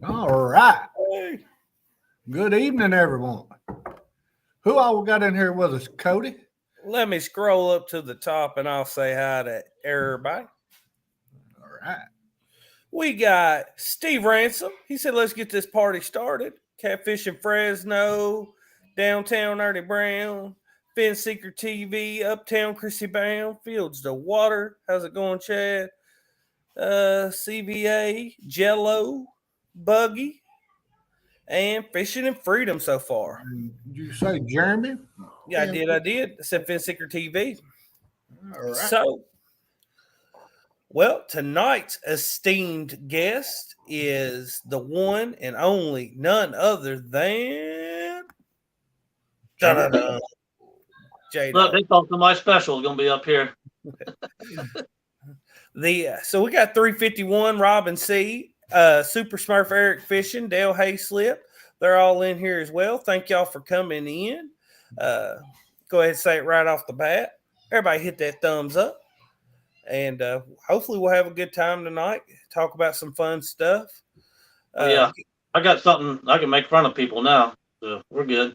All right. Hey. Good evening, everyone. Who all we got in here with us? Cody? Let me scroll up to the top and I'll say hi to everybody. All right. We got Steve Ransom. He said, let's get this party started. Catfish in Fresno, downtown Ernie Brown, Fin Seeker TV, uptown Chrissy Bound, Fields to Water. How's it going, Chad? CVA, Jello, Buggy, and Fishing and Freedom so far. Did you say Jeremy? Yeah, I did. I said Fin Seeker TV. All right. So, well, tonight's esteemed guest is the one and only, none other than Jaydogs. Look, they thought somebody special was going to be up here. So we got 351 Robin C, Super Smurf Eric Fishin, Dale Hayslip. They're all in here as well. Thank y'all for coming in. Go ahead and say it right off the bat. Everybody hit that thumbs up. And hopefully we'll have a good time tonight. Talk about some fun stuff. Yeah, I got something I can make fun of people now. So we're good.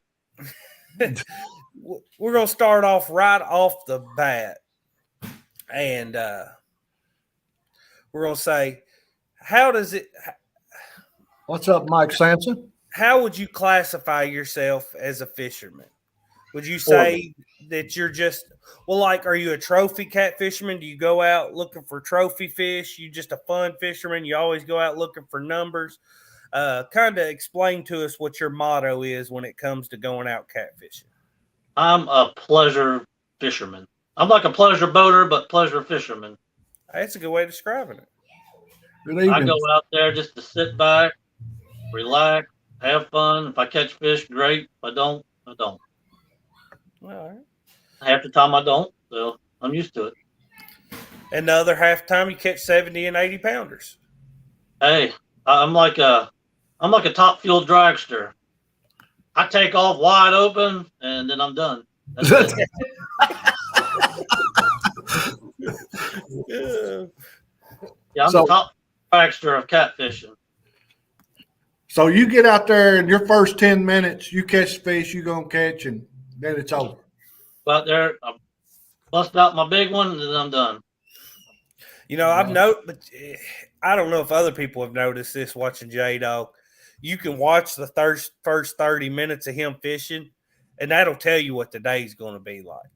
We're going to start off right off the bat. And we're going to say, What's up, Mike Sampson? How would you classify yourself as a fisherman? Would you say that you're just, are you a trophy catfisherman? Do you go out looking for trophy fish? You just a fun fisherman? You always go out looking for numbers? Kind of explain to us what your motto is when it comes to going out catfishing. I'm a pleasure fisherman. I'm like a pleasure boater, but pleasure fisherman. That's a good way of describing it. I go out there just to sit back, relax, have fun. If I catch fish, great. If I don't, I don't. All right. Half the time I don't, so I'm used to it. And the other half the time you catch 70 and 80 pounders. Hey, I'm like a top fuel dragster. I take off wide open and then I'm done. That's it. Yeah, I'm the top dragster of catfishing. So you get out there in your first 10 minutes, you catch fish you're going to catch, and then it's over. Out there, I bust out my big one, and then I'm done. You know, I've noticed, but I don't know if other people have noticed this watching J-Dog. You can watch the first 30 minutes of him fishing, and that'll tell you what the day's going to be like.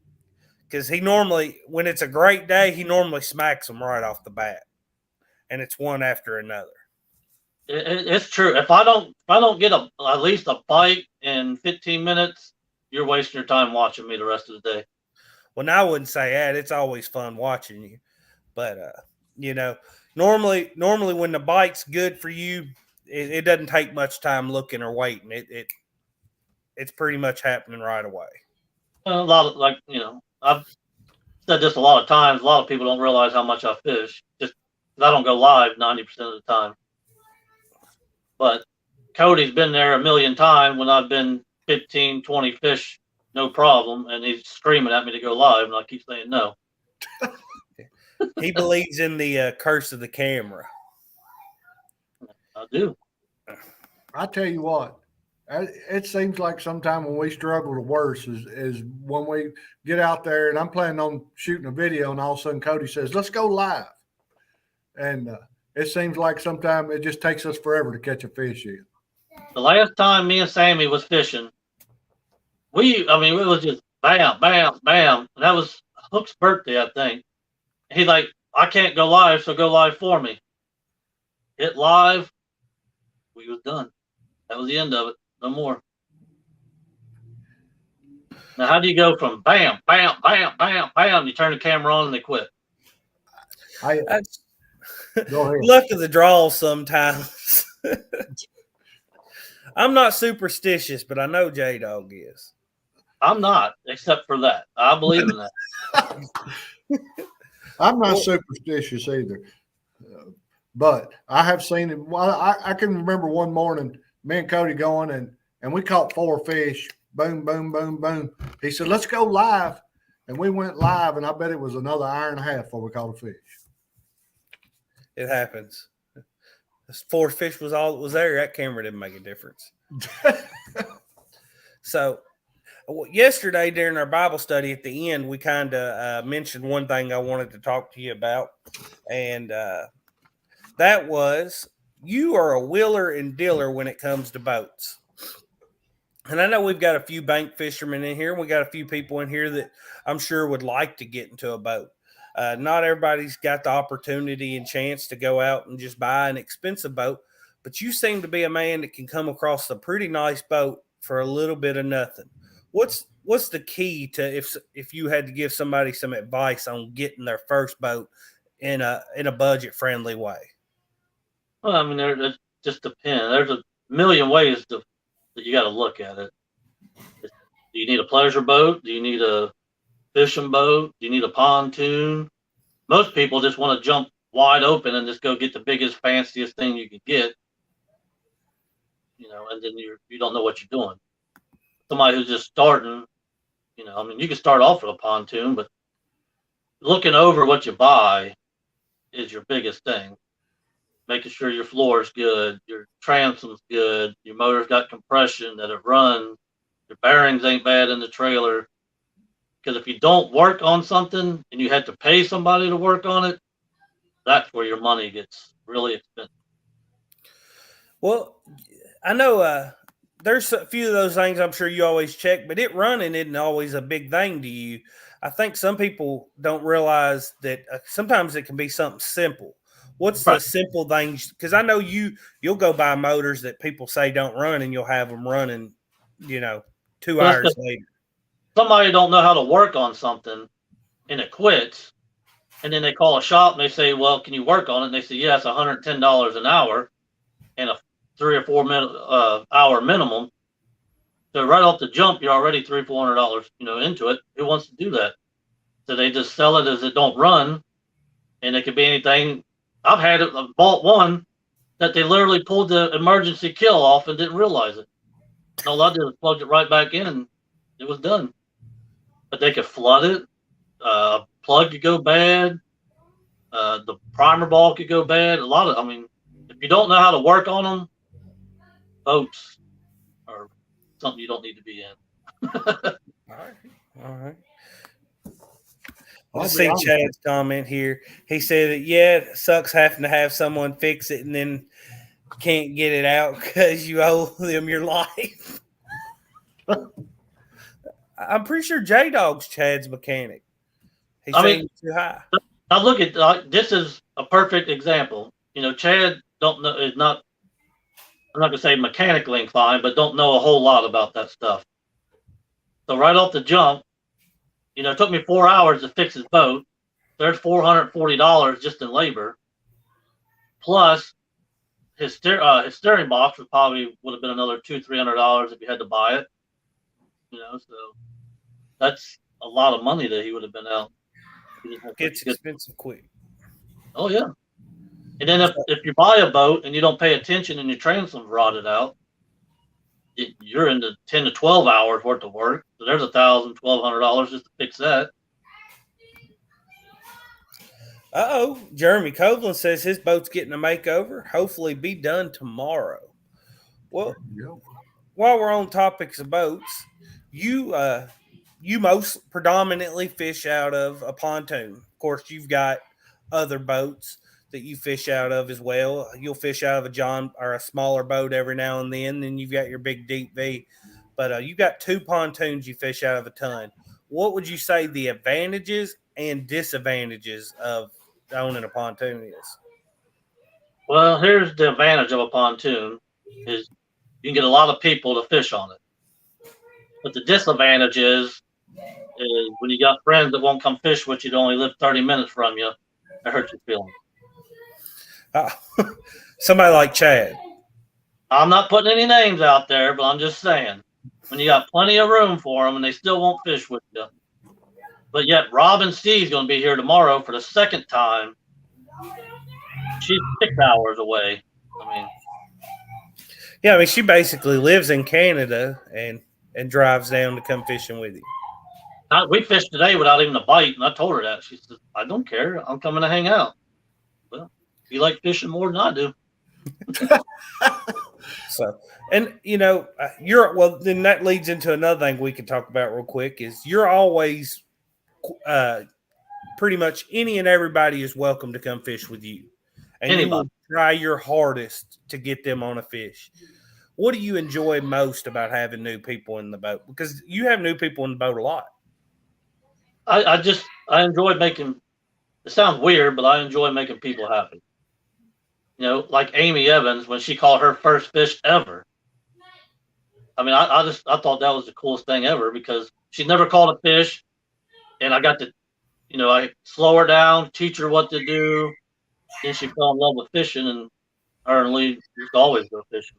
Because he normally, when it's a great day, he normally smacks them right off the bat, and it's one after another. It's true. If I don't get at least a bite in 15 minutes, you're wasting your time watching me the rest of the day. Well, now I wouldn't say that. It's always fun watching you. But, you know, normally when the bite's good for you, it doesn't take much time looking or waiting. It's pretty much happening right away. A lot of, I've said this a lot of times. A lot of people don't realize how much I fish. Just I don't go live 90% of the time. But Cody's been there a million times when I've been 15, 20 fish, no problem. And he's screaming at me to go live. And I keep saying no. He believes in the curse of the camera. I do. I tell you what, it seems like sometime when we struggle the worst is when we get out there and I'm planning on shooting a video and all of a sudden Cody says, let's go live. And it seems like sometimes it just takes us forever to catch a fish here. The last time me and Sammy was fishing, it was just bam, bam, bam. And that was Hook's birthday, I think. He's like, I can't go live, so go live for me. Hit live. We was done. That was the end of it. No more. Now, how do you go from bam, bam, bam, bam, bam? You turn the camera on and they quit. Go ahead. Luck of the draw sometimes. I'm not superstitious, but I know J-Dog is. I'm not, except for that. I believe in that. I'm not superstitious either. But I have seen it. Well, I can remember one morning, me and Cody going, and we caught 4 fish. Boom, boom, boom, boom. He said, let's go live. And we went live, and I bet it was another hour and a half before we caught a fish. It happens. This 4 fish was all that was there. That camera didn't make a difference. So yesterday during our Bible study at the end, we kind of mentioned one thing I wanted to talk to you about, and that was you are a wheeler and dealer when it comes to boats. And I know we've got a few bank fishermen in here, and we got a few people in here that I'm sure would like to get into a boat. Not everybody's got the opportunity and chance to go out and just buy an expensive boat, but you seem to be a man that can come across a pretty nice boat for a little bit of nothing. What's the key to if you had to give somebody some advice on getting their first boat in a budget friendly way? Well, I mean, it just depends. There's a million ways that you got to look at it. Do you need a pleasure boat? Do you need a fishing boat? Do you need a pontoon? Most people just want to jump wide open and just go get the biggest, fanciest thing you can get, and then you don't know what you're doing. Somebody who's just starting, I mean, you can start off with a pontoon, but looking over what you buy is your biggest thing. Making sure your floor is good, your transom's good, your motor's got compression, that it runs, your bearings ain't bad in the trailer. Because if you don't work on something and you have to pay somebody to work on it, that's where your money gets really expensive. Well, I know there's a few of those things I'm sure you always check, but it running isn't always a big thing to you. I think some people don't realize that sometimes it can be something simple. What's the simple things? Because I know you'll go buy motors that people say don't run, and you'll have them running, 2 hours later. Somebody don't know how to work on something, and it quits, and then they call a shop and they say, "Well, can you work on it?" And they say, "Yeah, it's $110 an hour, and a 3 or 4 hour minimum." So right off the jump, you're already $300-400, into it. Who wants to do that? So they just sell it as it don't run, and it could be anything. I've bought one that they literally pulled the emergency kill off and didn't realize it. All I did was plugged it right back in, and it was done. But they could flood it. Plug could go bad. The primer ball could go bad. If you don't know how to work on them, boats are something you don't need to be in. All right. I see Chad's comment here. He said that, it sucks having to have someone fix it and then can't get it out because you owe them your life. I'm pretty sure Jaydogs Chad's mechanic. He's saying too high. Now look at this is a perfect example. Chad I'm not gonna say mechanically inclined, but don't know a whole lot about that stuff. So right off the jump, it took me 4 hours to fix his boat. There's $440 just in labor. Plus his steering box would have been another $200-300 if you had to buy it. So that's a lot of money that he would have been out. It's expensive quick. Oh yeah. And then if you buy a boat and you don't pay attention and your transom's rotted out, you're into 10 to 12 hours worth of work. So there's $1,000-1,200 just to fix that. Jeremy Coveland says his boat's getting a makeover. Hopefully be done tomorrow. Well, while we're on topics of boats, you most predominantly fish out of a pontoon. Of course, you've got other boats that you fish out of as well. You'll fish out of a John or a smaller boat every now and then. Then you've got your big deep V. But you've got 2 pontoons you fish out of a ton. What would you say the advantages and disadvantages of owning a pontoon is? Well, here's the advantage of a pontoon is you can get a lot of people to fish on it. But the disadvantage is when you got friends that won't come fish with you, that only live 30 minutes from you, it hurts your feelings. Somebody like Chad. I'm not putting any names out there, but I'm just saying, when you got plenty of room for them and they still won't fish with you. But yet Robin Steve's going to be here tomorrow for the second time. She's 6 hours away. She basically lives in Canada and drives down to come fishing with you. We fished today without even a bite, and I told her that. She said, "I don't care. I'm coming to hang out." Well, you like fishing more than I do. So, and then that leads into another thing we can talk about real quick is you're always pretty much any and everybody is welcome to come fish with you, and Anybody. you will try your hardest to get them on a fish. What do you enjoy most about having new people in the boat? Because you have new people in the boat a lot. I enjoy making. It sounds weird, but I enjoy making people happy. Like Amy Evans when she caught her first fish ever. I mean, I thought that was the coolest thing ever because she never caught a fish, and I got to, I slow her down, teach her what to do. Then she fell in love with fishing, and her and Lee used to always go fishing.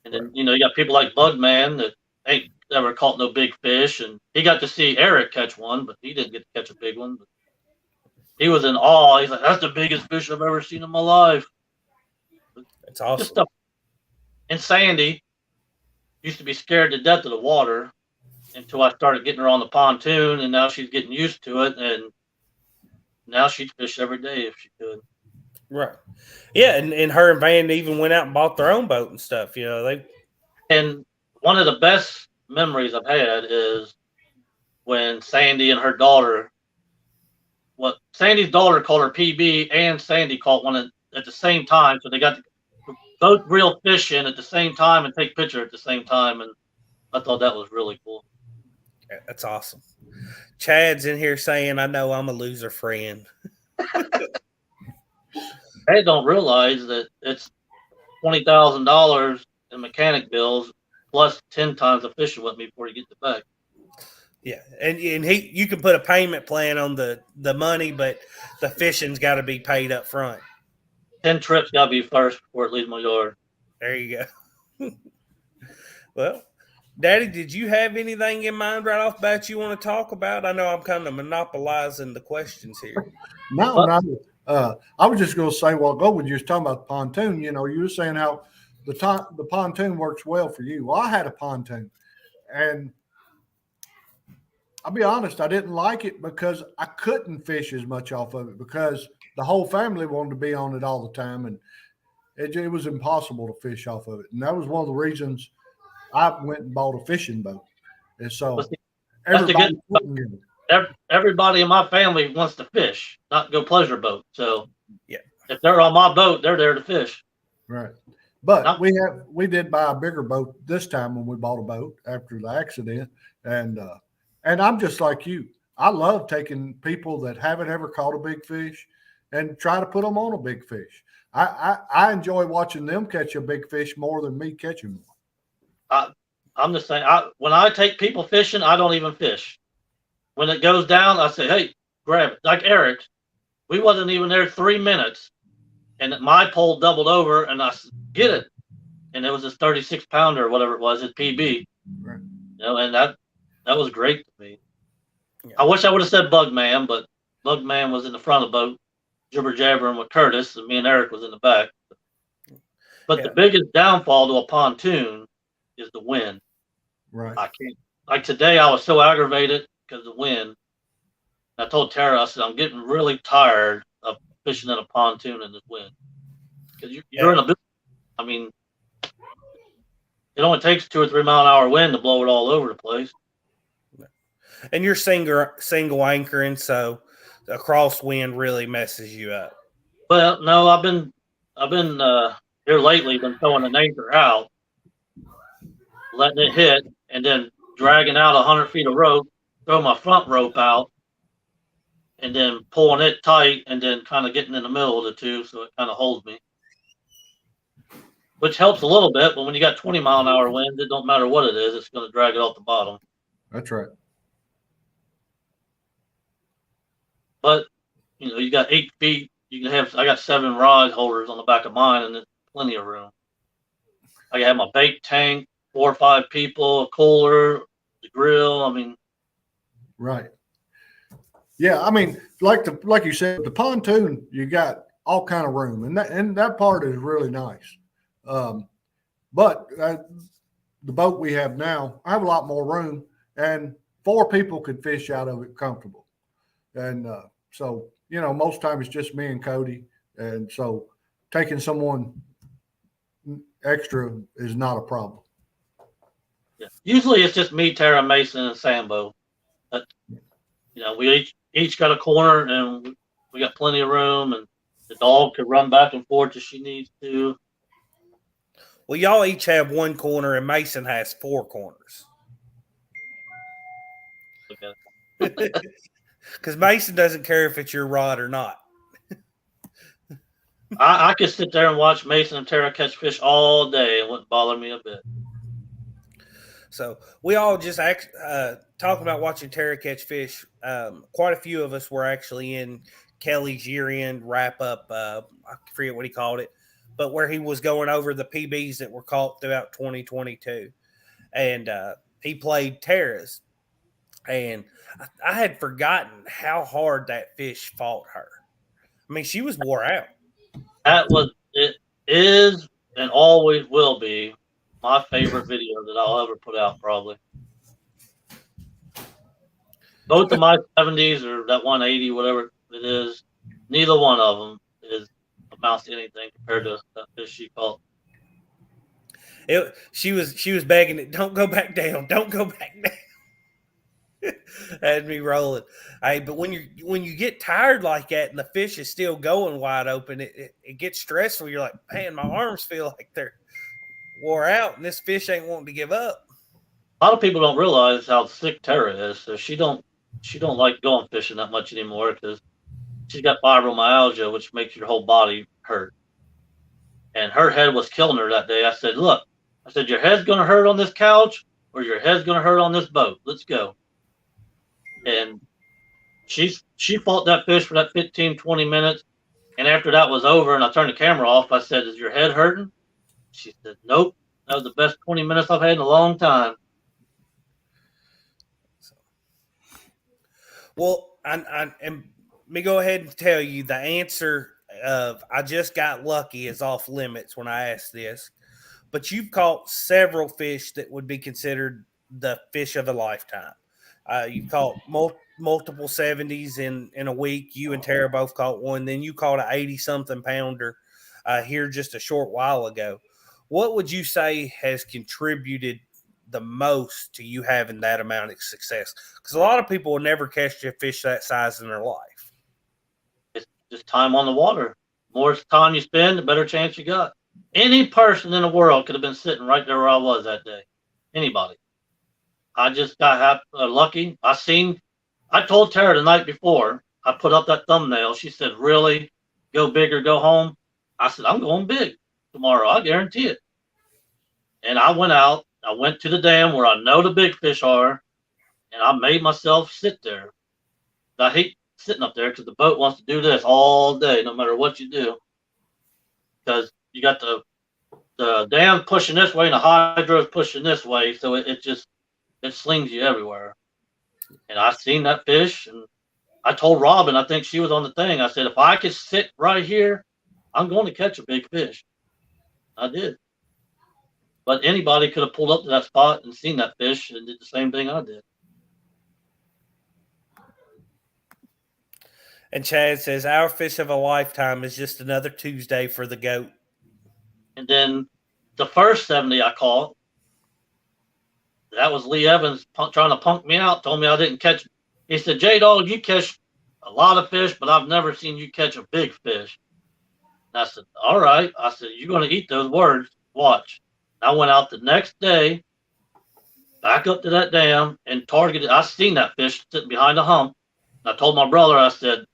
And then you got people like Bugman that ain't ever caught no big fish, and he got to see Eric catch one, but he didn't get to catch a big one. But he was in awe. He's like, "That's the biggest fish I've ever seen in my life." It's awesome. And Sandy used to be scared to death of the water until I started getting her on the pontoon, and now she's getting used to it, and now she'd fish every day if she could. Right. Yeah, and her and Van even went out and bought their own boat and stuff. And one of the best memories I've had is when Sandy and her daughter. Sandy's daughter caught her PB, and Sandy caught one at the same time, so they got to both reel fish in at the same time and take picture at the same time, and I thought that was really cool. Yeah, that's awesome. Chad's in here saying, "I know I'm a loser friend." They don't realize that it's $20,000 in mechanic bills plus 10 times of fishing with me before you get the back. Yeah, and you can put a payment plan on the money, but the fishing's got to be paid up front. 10 trips got to be first before it leaves my yard. There you go. Well, Daddy, did you have anything in mind right off the bat you want to talk about? I know I'm kind of monopolizing the questions here. No. I was just going to say a while ago when you was talking about the pontoon, you were saying how the pontoon works well for you. Well, I had a pontoon, and I'll be honest, I didn't like it because I couldn't fish as much off of it because the whole family wanted to be on it all the time, and it was impossible to fish off of it. And that was one of the reasons I went and bought a fishing boat. And so everybody in my family wants to fish, not go pleasure boat. So yeah, if they're on my boat, they're there to fish. Right. But we did buy a bigger boat this time when we bought a boat after the accident. And I'm just like you. I love taking people that haven't ever caught a big fish and try to put them on a big fish. I enjoy watching them catch a big fish more than me catching one. I'm the same. When I take people fishing, I don't even fish. When it goes down, I say, "Hey, grab it." Like Eric, we wasn't even there 3 minutes, and my pole doubled over, and I said, "Get it," and it was this 36-pounder or whatever it was, his PB. Right. And that was great to me. Yeah. I wish I would have said Bugman, but Bugman was in the front of the boat, jibber jabbering with Curtis, and me and Eric was in the back. But the biggest downfall to a pontoon is the wind. Right. I can't. Like today, I was so aggravated because of the wind. I told Tara, I said, "I'm getting really tired of fishing in a pontoon in this wind." Because you're in a, I mean, it only takes 2 or 3 mile an hour wind to blow it all over the place. And you're single anchoring, so a crosswind really messes you up. Well, no, I've been here lately, been throwing an anchor out, letting it hit, and then dragging out 100 feet of rope, throw my front rope out, and then pulling it tight, and then kind of getting in the middle of the two, so it kind of holds me, which helps a little bit. But when you got 20 mile an hour winds, it don't matter what it is, it's going to drag it off the bottom. That's right. But you got 8 feet. I got 7 rod holders on the back of mine, and there's plenty of room. I have my bait tank, 4 or 5 people, a cooler, the grill. I mean, right. Yeah, I mean, like you said, the pontoon, you got all kind of room, and that part is really nice. But the boat we have now, I have a lot more room, and 4 people could fish out of it comfortable. And so, most times it's just me and Cody, and so taking someone extra is not a problem. Yeah. Usually it's just me, Tara, Mason, and Sambo. But we each got a corner, and we got plenty of room, and the dog could run back and forth if she needs to. Well, y'all each have one corner, and Mason has 4 corners. Okay. Because Mason doesn't care if it's your rod or not. I could sit there and watch Mason and Tara catch fish all day. It wouldn't bother me a bit. So we all just talking about watching Tara catch fish. Quite a few of us were actually in Kelly's year-end wrap-up. I forget what he called it, but where he was going over the PBs that were caught throughout 2022. And he played Tara's. And I had forgotten how hard that fish fought her. I mean, she was wore out. It is and always will be my favorite video that I'll ever put out, probably. Both of my 70s or that 180, whatever it is, neither one of them amounts to anything compared to that fish she caught. She was begging it, don't go back down, don't go back down. Had me rolling. But when you get tired like that and the fish is still going wide open, it gets stressful. You're like, man, my arms feel like they're wore out, and this fish ain't wanting to give up. A lot of people don't realize how sick Tara is. So she don't like going fishing that much anymore because she's got fibromyalgia, which makes your whole body hurt. And her head was killing her that day. I said, look, your head's going to hurt on this couch or your head's going to hurt on this boat. Let's go. And she fought that fish for that 15, 20 minutes. And after that was over and I turned the camera off, I said, is your head hurting? She said, nope. That was the best 20 minutes I've had in a long time. Well, and let me go ahead and tell you the answer of I just got lucky is off limits when I asked this. But you've caught several fish that would be considered the fish of a lifetime. You've caught multiple 70s in a week. You and Tara both caught one. Then you caught an 80-something pounder here just a short while ago. What would you say has contributed the most to you having that amount of success? Because a lot of people will never catch a fish that size in their life. It's just time on the water. The more time you spend, the better chance you got. Any person in the world could have been sitting right there where I was that day. Anybody. I just got lucky. I told Tara the night before, I put up that thumbnail. She said, really? Go big or go home? I said, I'm going big tomorrow. I guarantee it. And I went out. I went to the dam where I know the big fish are, and I made myself sit there. I hate sitting up there because the boat wants to do this all day, no matter what you do. Because you got the dam pushing this way and the hydro's pushing this way, so it slings you everywhere. And I seen that fish, and I told Robin, I think she was on the thing, I said, if I could sit right here, I'm going to catch a big fish. I did. But anybody could have pulled up to that spot and seen that fish and did the same thing I did. And Chad says, our fish of a lifetime is just another Tuesday for the goat. And then the first 70 I caught, that was Lee Evans trying to punk me out, told me I didn't catch. He said, Jaydog, you catch a lot of fish, but I've never seen you catch a big fish. And I said, all right. I said, you're going to eat those words. Watch. I went out the next day, back up to that dam, and targeted. I seen that fish sitting behind a hump. And I told my brother, I said,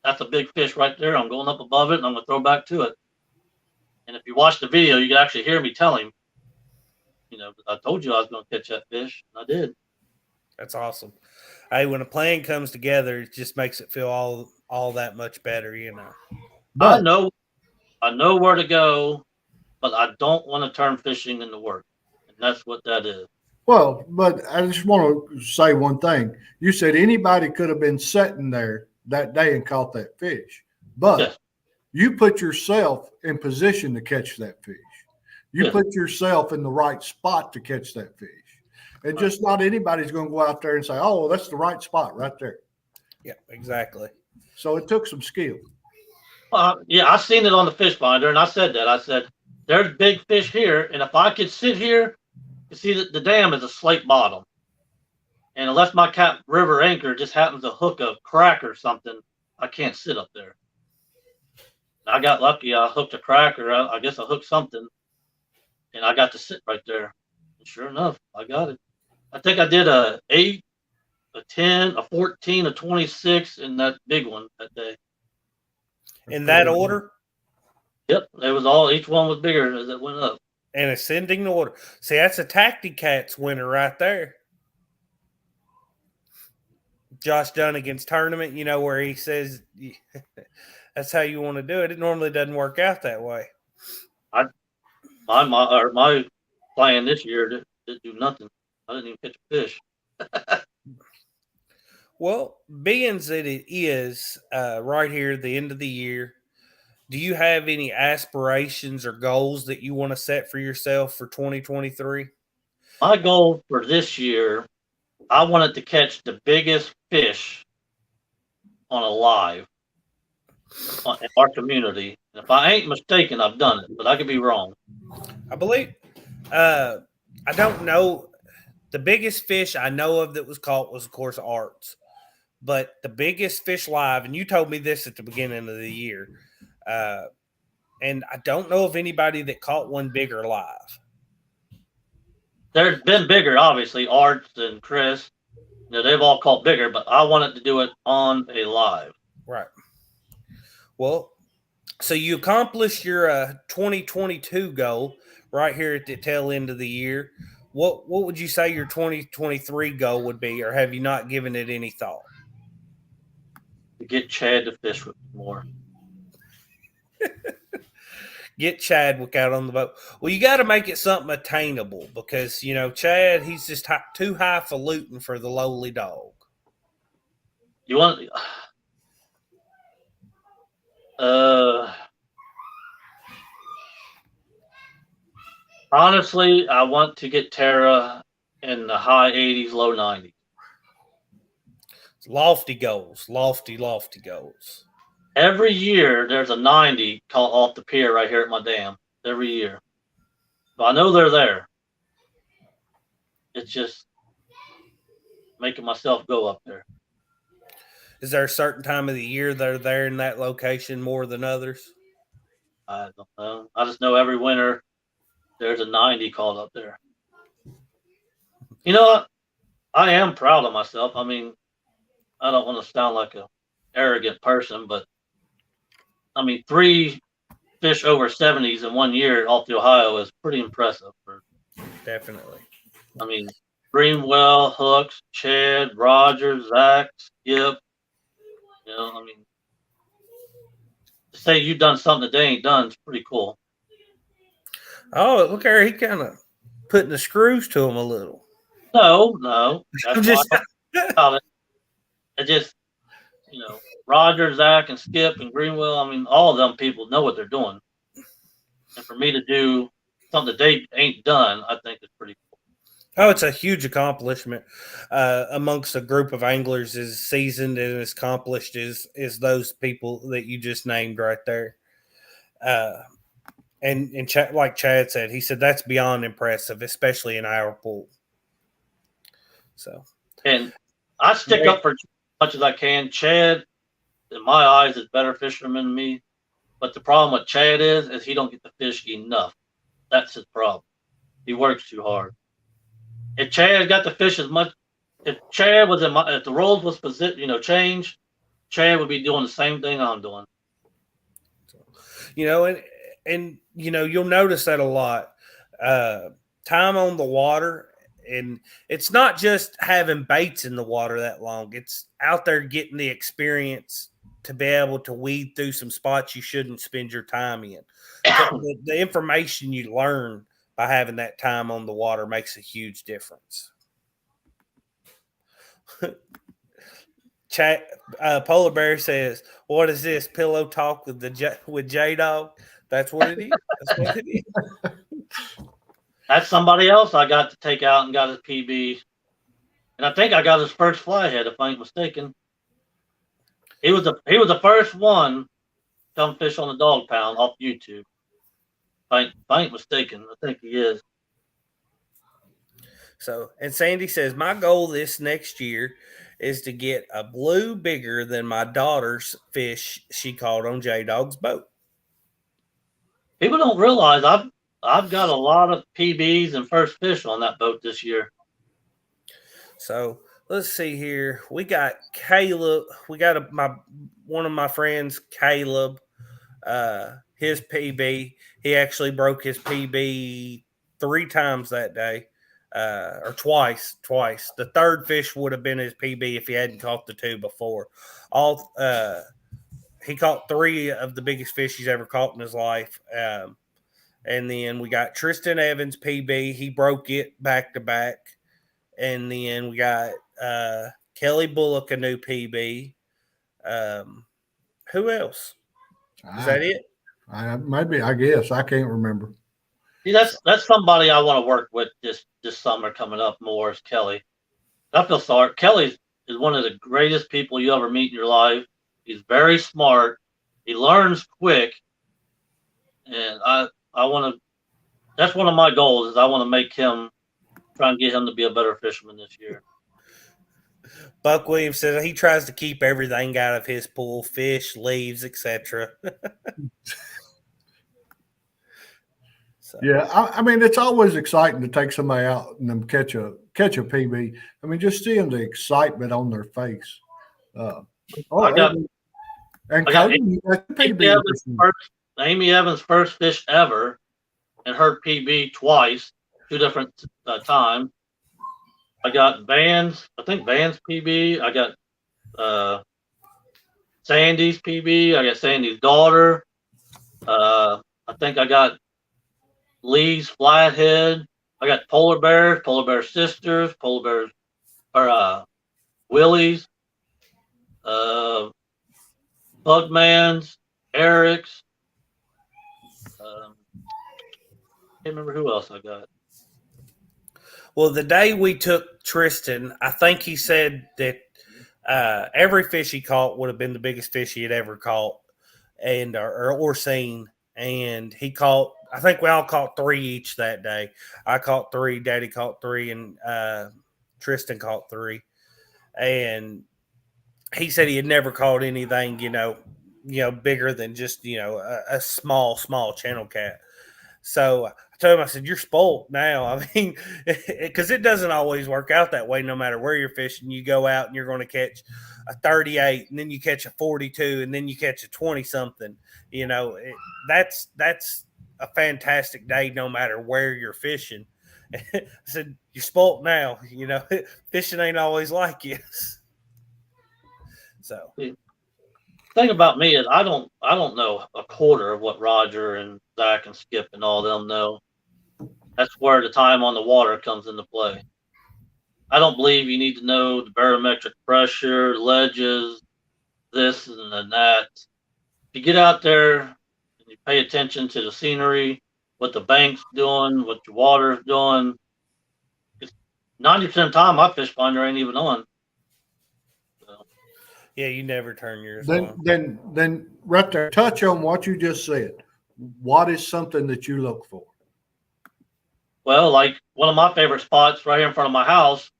that's a big fish right there. I'm going up above it, and I'm going to throw back to it. And if you watch the video, you can actually hear me tell him, I told you I was going to catch that fish, and I did. That's awesome. Hey, when a plan comes together, it just makes it feel all that much better, But I know where to go, but I don't want to turn fishing into work. And that's what that is. Well, but I just want to say one thing. You said anybody could have been sitting there that day and caught that fish. But Yes. You put yourself in position to catch that fish. You put yourself in the right spot to catch that fish. And just not anybody's going to go out there and say, oh, well, that's the right spot right there. Yeah, exactly. So it took some skill. Yeah, I seen it on the fish finder, and I said that. I said, there's big fish here, and if I could sit here, you see that the dam is a slate bottom, and unless my Cat River anchor just happens to hook a crack or something, I can't sit up there. I got lucky. I hooked a crack, or I guess I hooked something, and I got to sit right there. And sure enough, I got it. I think I did a 8, a 10, a 14, a 26, and that big one that day. In that order? Yep, it was all. Each one was bigger as it went up. And ascending order. See, that's a Tacti Cats winner right there. Josh Dunnigan's tournament, where he says that's how you want to do it. It normally doesn't work out that way. My plan this year didn't do nothing. I didn't even catch a fish. Well, being that it is right here at the end of the year, do you have any aspirations or goals that you want to set for yourself for 2023? My goal for this year, I wanted to catch the biggest fish on a live in our community. And if I ain't mistaken, I've done it, but I could be wrong. I believe. I don't know. The biggest fish I know of that was caught was, of course, Arts. But the biggest fish live, and you told me this at the beginning of the year, and I don't know of anybody that caught one bigger live. There's been bigger, obviously, Arts and Chris. They've all caught bigger, but I wanted to do it on a live. Right. Well, so you accomplished your 2022 goal right here at the tail end of the year. What would you say your 2023 goal would be, or have you not given it any thought? To get Chad to fish with me more. Get Chadwick out on the boat. Well, you got to make it something attainable because, Chad, he's just too highfalutin for the lowly dog. You want honestly, I want to get Tara in the high 80s, low 90s. Lofty goals. Lofty goals. Every year, there's a 90 caught off the pier right here at my dam. Every year. So I know they're there. It's just making myself go up there. Is there a certain time of the year they're there in that location more than others? I don't know. I just know every winter there's a 90 called up there. You know what? I am proud of myself. I mean, I don't want to sound like an arrogant person, but 3 fish over 70s in 1 year off the Ohio is pretty impressive. Definitely. Greenwell, Hooks, Chad, Rogers, Zach, Skip. To say you've done something that they ain't done is pretty cool. Oh, look there. He kind of putting the screws to him a little. No. That's just it just, Roger, Zach, and Skip, and Greenwell, all of them people know what they're doing. And for me to do something that they ain't done, I think is pretty cool. Oh, it's a huge accomplishment amongst a group of anglers as seasoned and as accomplished as those people that you just named right there. And like Chad said, he said that's beyond impressive, especially in our pool. So, and I stick up for as much as I can. Chad, in my eyes, is a better fisherman than me. But the problem with Chad is he don't get to fish enough. That's his problem. He works too hard. If Chad got to fish as much, if Chad was if the roles was changed, Chad would be doing the same thing I'm doing. And you'll notice that a lot. Time on the water, and it's not just having baits in the water that long. It's out there getting the experience to be able to weed through some spots you shouldn't spend your time in. The information you learn by having that time on the water makes a huge difference. Polar Bear says, "What is this pillow talk with Jaydog?" That's what it is. That's what it is. That's somebody else I got to take out and got his PB, and I think I got his first fly head, if I ain't mistaken. He was the first one to come fish on the dog pound off YouTube. If I ain't mistaken, I think he is. So, and Sandy says, my goal this next year is to get a blue bigger than my daughter's fish she caught on Jaydog's boat. People don't realize I've got a lot of PBs and first fish on that boat this year. So let's see here. We got Caleb. We got one of my friends, Caleb. His PB. He actually broke his PB 3 times that day, or twice. The third fish would have been his PB if he hadn't caught the 2 before. He caught 3 of the biggest fish he's ever caught in his life. And then we got Tristan Evans PB. He broke it back to back. And then we got Kelly Bullock, a new PB. Who else? Is that it? Maybe, I guess. I can't remember. See, that's somebody I want to work with this summer coming up more is Kelly. I feel sorry. Kelly is one of the greatest people you ever meet in your life. He's very smart. He learns quick. And I want to, that's one of my goals is I want to make him, try and get him to be a better fisherman this year. Buck Williams says he tries to keep everything out of his pool, fish, leaves, etc. So. Yeah, I mean, it's always exciting to take somebody out and them catch a PB. I mean, just seeing the excitement on their face. Amy Evans' first fish ever, and her PB twice, 2 different times. I got Van's PB. I got Sandy's PB. I got Sandy's daughter. I think I got Lee's flathead. I got polar bear sisters, Willie's, Bugman's, Eric's. Can't remember who else I got. Well, the day we took Tristan, I think he said that every fish he caught would have been the biggest fish he had ever caught and or seen. And he caught, I think we all caught 3 each that day. I caught 3, Daddy caught 3, and Tristan caught 3. And he said he had never caught anything, bigger than just, a small channel cat. So I told him, I said, you're spoiled now. I mean, because it doesn't always work out that way no matter where you're fishing. You go out and you're going to catch a 38, and then you catch a 42, and then you catch a 20-something. That's a fantastic day no matter where you're fishing. I said, you're spoiled now. Fishing ain't always like this. So. Thing about me is I don't know a quarter of what Roger and Zach and Skip and all them know. That's where the time on the water comes into play. I don't believe you need to know the barometric pressure, ledges, this and that. If you get out there and you pay attention to the scenery, what the bank's doing, what your water's doing, 90% of the time my fish finder ain't even on. Yeah, you never turn yours on. Then right there, touch on what you just said. What is something that you look for? Well, like one of my favorite spots right here in front of my house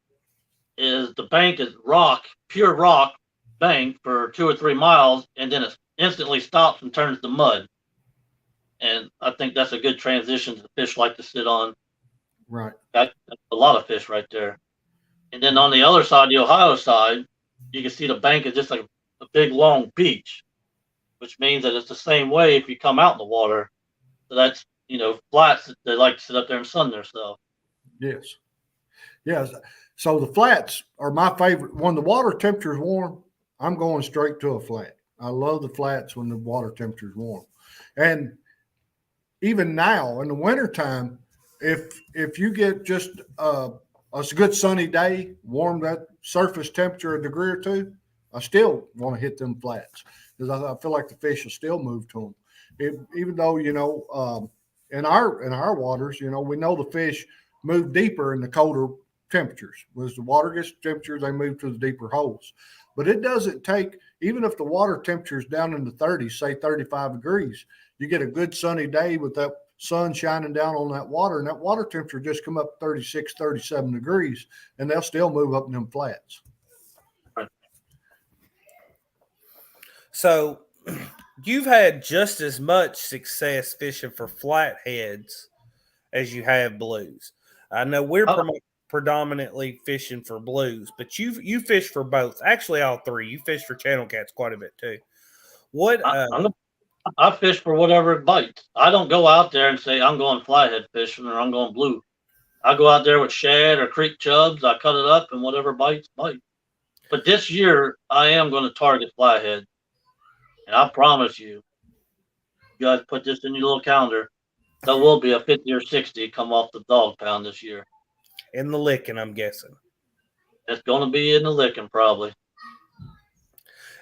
is the bank is rock, pure rock bank for 2 or 3 miles, and then it instantly stops and turns to mud. And I think that's a good transition to the fish like to sit on. Right. That's a lot of fish right there. And then on the other side, the Ohio side, you can see the bank is just like a big long beach, which means that it's the same way if you come out in the water. So that's, flats, they like to sit up there and sun themselves. Yes. Yes. So the flats are my favorite. When the water temperature is warm, I'm going straight to a flat. I love the flats when the water temperature is warm. And even now in the wintertime, if you get just a good sunny day, warm that surface temperature a degree or 2, I still want to hit them flats because I feel like the fish will still move to them. Even though, in our waters, we know the fish move deeper in the colder temperatures. As the water gets temperature, they move to the deeper holes. But it doesn't take, even if the water temperature is down in the 30s, say 35 degrees, you get a good sunny day with that sun shining down on that water, and that water temperature just come up 36, 37 degrees, and they'll still move up in them flats. So you've had just as much success fishing for flatheads as you have blues. I know we're predominantly fishing for blues, but you fish for both. Actually, all three. You fish for channel cats quite a bit too. What? I fish for whatever it bites. I don't go out there and say I'm going flathead fishing or I'm going blue. I go out there with shad or creek chubs. I cut it up and whatever bites, bites. But this year I am going to target flathead. And I promise you, you guys put this in your little calendar, there will be a 50 or 60 come off the dog pound this year. In the licking, I'm guessing. It's going to be in the licking probably.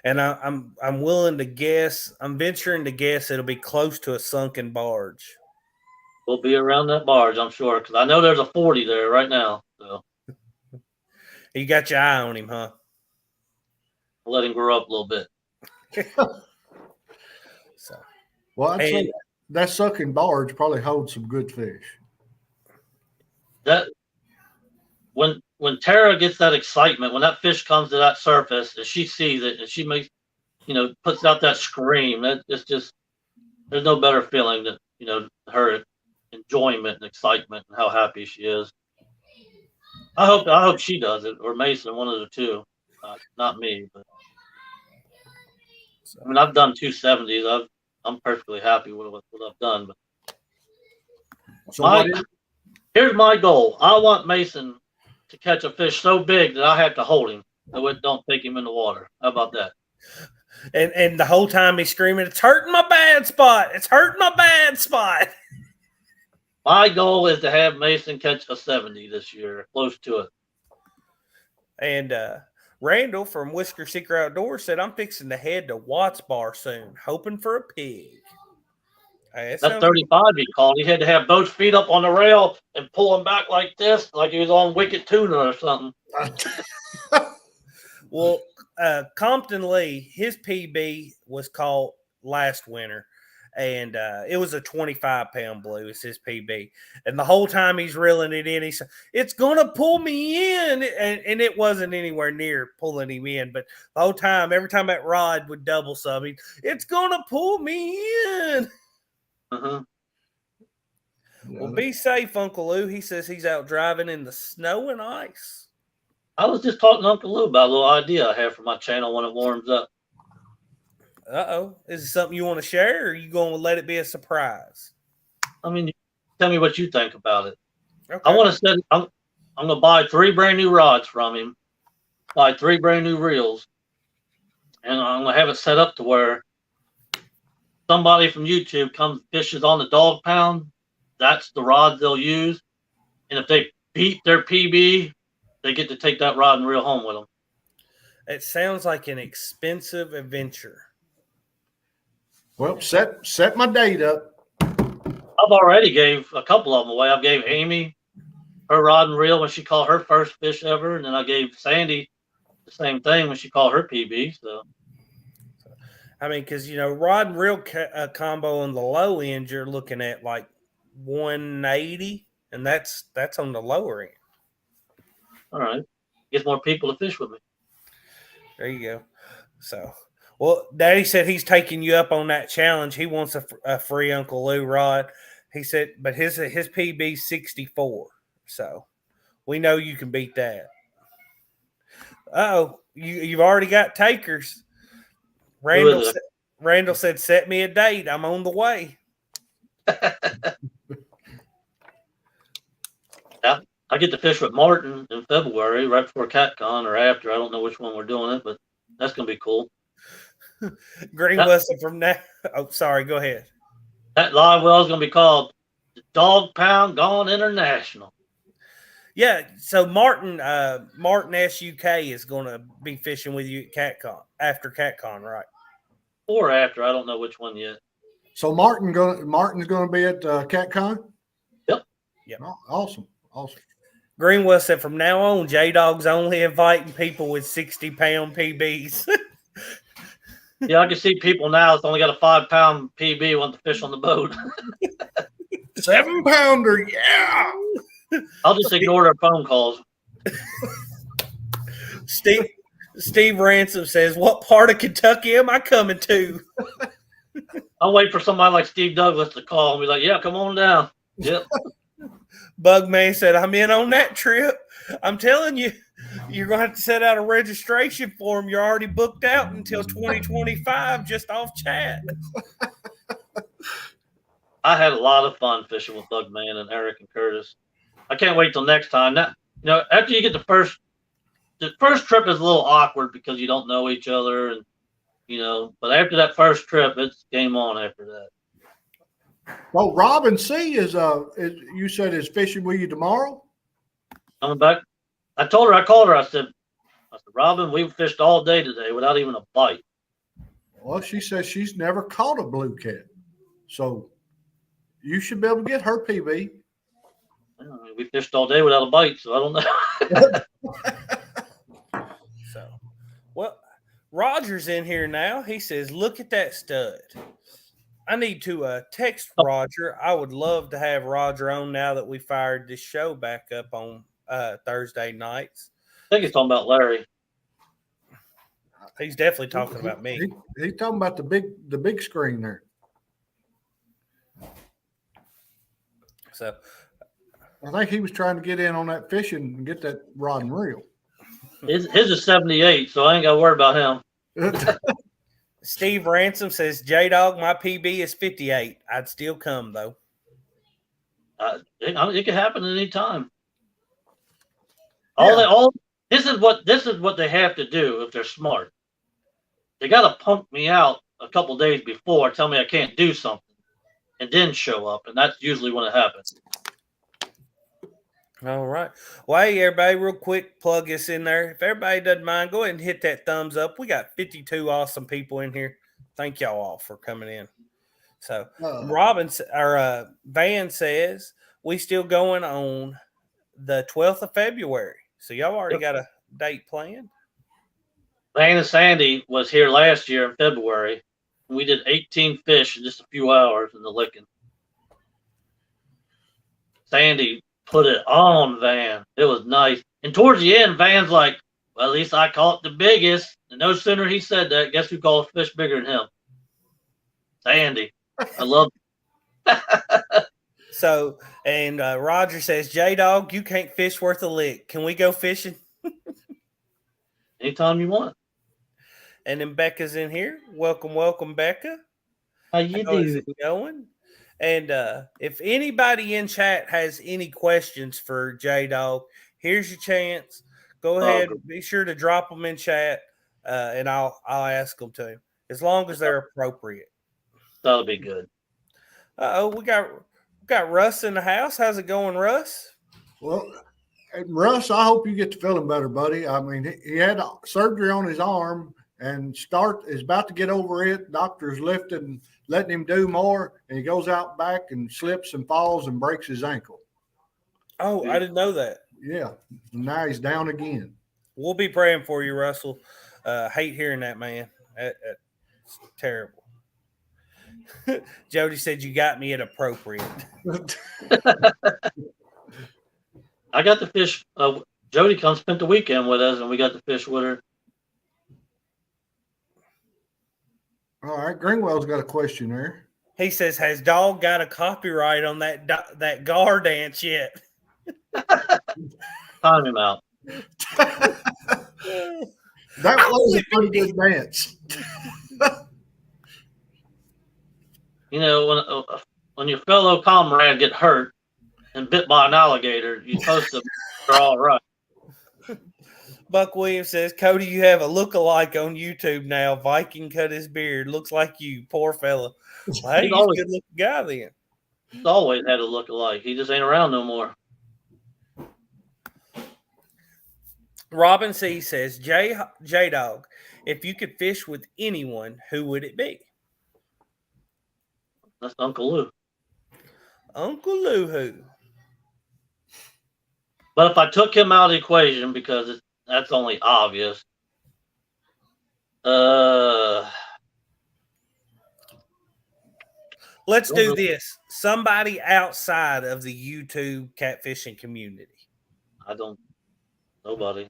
And I'm willing to guess, I'm venturing to guess it'll be close to a sunken barge. We'll be around that barge, I'm sure, because I know there's a 40 there right now. So you got your eye on him, huh? I'll let him grow up a little bit. So, well, I'd say that sucking barge probably holds some good fish. That when Tara gets that excitement, when that fish comes to that surface and she sees it and she makes, puts out that scream, it's just, there's no better feeling than, her enjoyment and excitement and how happy she is. I hope she does it, or Mason, one of the two, not me, but I mean, I've done 270s. I'm perfectly happy with what I've done. But So here's my goal. I want Mason to catch a fish so big that I have to hold him so it don't take him in the water. How about that? And the whole time he's screaming, "It's hurting my bad spot! It's hurting my bad spot!" My goal is to have Mason catch a 70 this year, close to it. And Randall from Whisker Seeker Outdoors said, "I'm fixing to head to Watts Bar soon, hoping for a pig." Hey, that 35 he called. He had to have both feet up on the rail and pull him back like this, like he was on Wicked Tuna or something. Well, Compton Lee, his PB was caught last winter, and it was a 25-pound blue. It's his PB. And the whole time he's reeling it in, he said, "It's going to pull me in." And it wasn't anywhere near pulling him in. But the whole time, every time that rod would double sub, "It's going to pull me in." Uh-huh. Well, be safe, Uncle Lou. He says he's out driving in the snow and ice. I was just talking to Uncle Lou about a little idea I have for my channel when it warms up. Uh-oh. Is it something you want to share, or are you going to let it be a surprise? I mean, tell me what you think about it. Okay. I want to set. I'm going to buy 3 brand new rods from him, buy 3 brand new reels, and I'm going to have it set up to where somebody from YouTube comes fishes on the dog pound. That's the rods they'll use, and if they beat their PB, they get to take that rod and reel home with them. It sounds like an expensive adventure. Well, set my date up. I've already gave a couple of them away. I gave Amy her rod and reel when she caught her first fish ever, and then I gave Sandy the same thing when she caught her PB. So, I mean, because rod and reel combo on the low end, you're looking at like 180, and that's on the lower end. all right, get more people to fish with me. There you go. So, well, Daddy said he's taking you up on that challenge. He wants a free Uncle Lou rod. He said, but his PB 64. So we know you can beat that. Uh-oh, you've already got takers. Randall said, "Set me a date. I'm on the way." Yeah, I get to fish with Martin in February, right before CatCon or after. I don't know which one we're doing it, but that's gonna be cool. Green Weston from now. Oh, sorry. Go ahead. That live well is gonna be called the Dog Pound Gone International. Yeah. So Martin SUK is going to be fishing with you at CatCon after CatCon, right? Or after, I don't know which one yet. So Martin's gonna be at CatCon? Yep. Oh, awesome. Greenwell said from now on, Jaydogs only inviting people with 60-pound PBs. Yeah, I can see people now that's only got a 5-pound PB want to fish on the boat. 7-pounder, yeah. I'll just ignore their phone calls. Steve Ransom says, "What part of Kentucky am I coming to?" I'll wait for somebody like Steve Douglas to call and be like, "Yeah, come on down." Yep. Bugman said, "I'm in on that trip. I'm telling you, you're going to have to set out a registration form. You're already booked out until 2025 just off chat." I had a lot of fun fishing with Bugman and Eric and Curtis. I can't wait till next time. That, after you get the first trip is a little awkward because you don't know each other, and but after that first trip, it's game on after that. Well, Robin C is you said is fishing with you tomorrow? Coming back. I called her, I said, Robin, we fished all day today without even a bite. Well, she says she's never caught a blue cat. So you should be able to get her PB. We fished all day without a bite, so I don't know. So, well, Roger's in here now. He says, "Look at that stud." I need to text Roger. I would love to have Roger on now that we fired this show back up on Thursday nights. I think he's talking about Larry. He's definitely talking about me. He's talking about the big screen there. So I think he was trying to get in on that fishing and get that rod and reel. His is 78, so I ain't got to worry about him. Steve Ransom says, "J-Dog, my PB is 58. I'd still come, though." It can happen at any time. This is what they have to do if they're smart. They got to pump me out a couple days before, tell me I can't do something, and then show up, and that's usually when it happens. All right. Well, hey, everybody, real quick, plug us in there. If everybody doesn't mind, go ahead and hit that thumbs up. We got 52 awesome people in here. Thank y'all all for coming in. So, Van says, we still going on the 12th of February. So, y'all already got a date planned? Van and Sandy was here last year in February. We did 18 fish in just a few hours in the licking. Sandy put it on Van. It was nice. And towards the end, Van's like, well, at least I caught the biggest. And no sooner he said that, guess who caught a fish bigger than him? Sandy. I love it. So, and Roger says, "J-Dog, you can't fish worth a lick. Can we go fishing?" Anytime you want. And then Becca's in here. Welcome, Becca. How you doing? Going? And if anybody in chat has any questions for J-Dog, here's your chance. Go ahead. Be sure to drop them in chat, and I'll ask them to him, as long as they're appropriate. That'll be good. We got Russ in the house. How's it going, Russ? Well, Russ, I hope you get to feeling better, buddy. I mean, he had surgery on his arm and is about to get over it. Doctor's lifting, letting him do more, and he goes out back and slips and falls and breaks his ankle. Oh, I didn't know that. Yeah, now he's down again. We'll be praying for you, Russell. Hate hearing that, man. That's terrible. Jody said, "You got me at appropriate." I got the fish. Jody spent the weekend with us, and we got the fish with her. All right, Greenwell's got a question there. He says, "Has Dog got a copyright on that gar dance yet?" Time him out. That was a pretty good dance. When your fellow comrade get hurt and bit by an alligator, you're supposed to be all right. Buck Williams says, "Cody, you have a look-alike on YouTube now. Viking cut his beard. Looks like you, poor fella." Well, hey, he's a good-looking guy then. He's always had a look-alike. He just ain't around no more. Robin C says, J-Dog, if you could fish with anyone, who would it be? That's Uncle Lou. Uncle Lou who? But if I took him out of the equation, because that's only obvious, Let's do this. Somebody outside of the YouTube catfishing community. Nobody.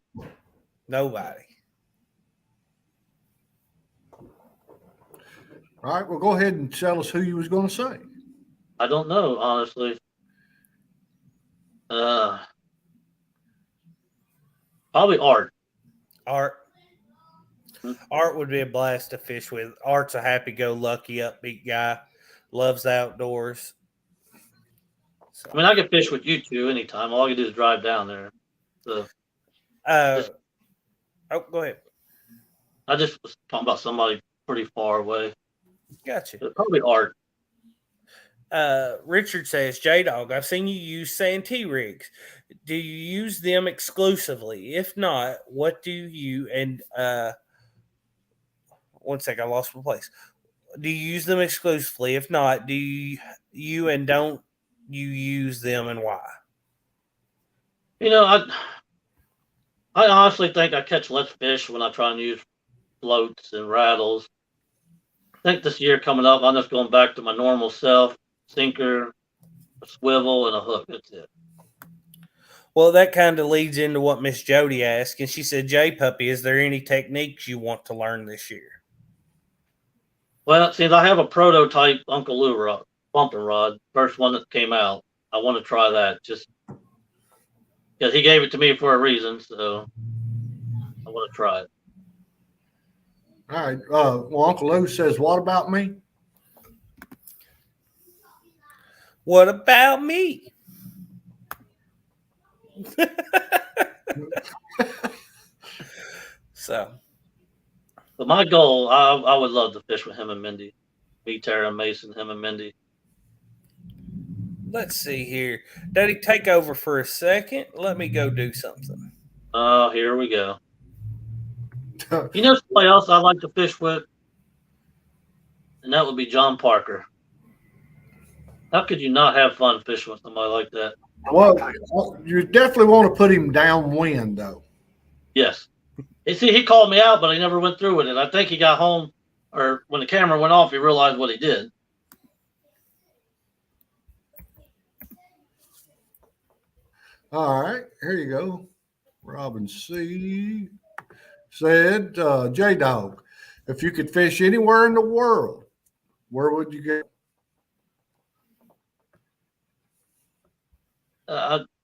Nobody. All right, well, go ahead and tell us who you was going to say. I don't know, honestly. Probably Art. Art would be a blast to fish with. Art's a happy-go-lucky, upbeat guy. Loves the outdoors. So. I mean, I can fish with you two anytime. All you do is drive down there. So, go ahead. I just was talking about somebody pretty far away. Gotcha. Probably Art. Richard says, J-Dog, I've seen you use Santee rigs. Do you use them exclusively? If not, what do you, and one sec, I lost my place. Do you use them exclusively? If not, do you and don't you use them, and why? You know, I honestly think I catch less fish when I try and use floats and rattles. I think this year coming up, I'm just going back to my normal self, sinker, a swivel, and a hook. That's it. Well, that kind of leads into what Miss Jody asked, and she said, J Puppy, is there any techniques you want to learn this year? Well, since I have a prototype Uncle Lou rod, bumping rod, first one that came out, I want to try that just because he gave it to me for a reason, so I want to try it. All right. Well, Uncle Lou says, what about me? What about me? So. But my goal, I would love to fish with him and Mindy. Me, Tara, and Mason, him and Mindy. Let's see here. Daddy, take over for a second. Let me go do something. Oh, here we go. You know somebody else I like to fish with? And that would be John Parker. How could you not have fun fishing with somebody like that? Well, you definitely want to put him downwind, though. Yes. You see, he called me out, but he never went through with it. I think he got home, or when the camera went off, he realized what he did. All right, here you go. Robin C. said, J-Dog, if you could fish anywhere in the world, where would you go?